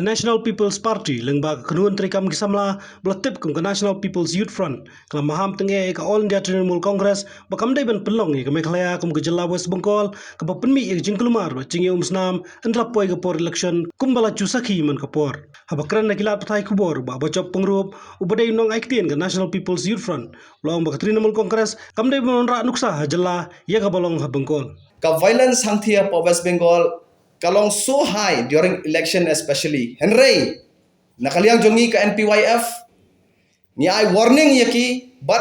ka National People's Party lengba kenuan terikam kisamla belatip kum ka National People's Youth Front kala maham tenge ka All India Trinamool Congress bakam dai ban pelong ka Meghalaya kum ka Jilla West Bengal ka penmi jingkulumar ba cingi umsnam andra poi ka por election kum bala chusaki man ka por habakran na kilat patai kubor ba bacop pengrup ubadai nong aiktien ka National People's Youth Front long ba ka Trinamool Congress kam dai monra nuksa Jilla ya ka balong ha Bengal ka violence hangthia po West Bengal kalong so high during election especially Henry nakaliang jongi ka NPYF ni ai warning yaki but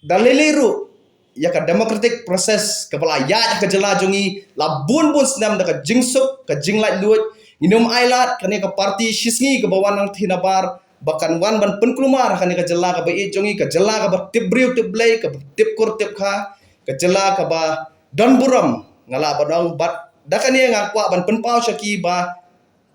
daliliru ya ka democratic process ka bala ya ka jela jongi la bun snam da ka jingsuk ka jinglat luot inum ailat kani ka party shisngi ka bawan nang thinabar bakan wan ban penkulumar kani ka jela ka bai jongi ka jela ka ba tibriu tiblai ka tipkur tipkha ka jela ka ba donburam ngala badong bat dakani nga kwa ban penpau syaki ba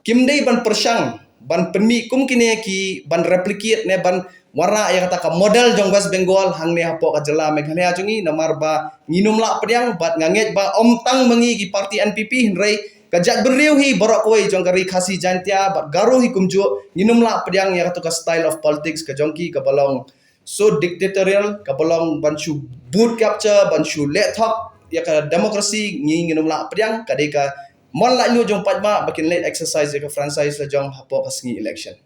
kimdei ban persang ban penmi kum kini ki ban replicate ne ban warna yang kata ka model jong West Bengal hang ne hapo ka jela Meghalaya jongi namar ba nginum la pediang bat nganget ba omtang mengi ki parti NPP hinrei kajat beriu hi borok koi jong kari khasi jantia bat garu hi kumju nginum la pediang yang kata ka style of politics ka jongki ka balong so dictatorial ka balong banchu boot capture banchu let talk ya ka demokrasi nginum la pediang kadai ka mon la nyu jong patma bakin late exercise ya ka franchise la jong hapo ka singi election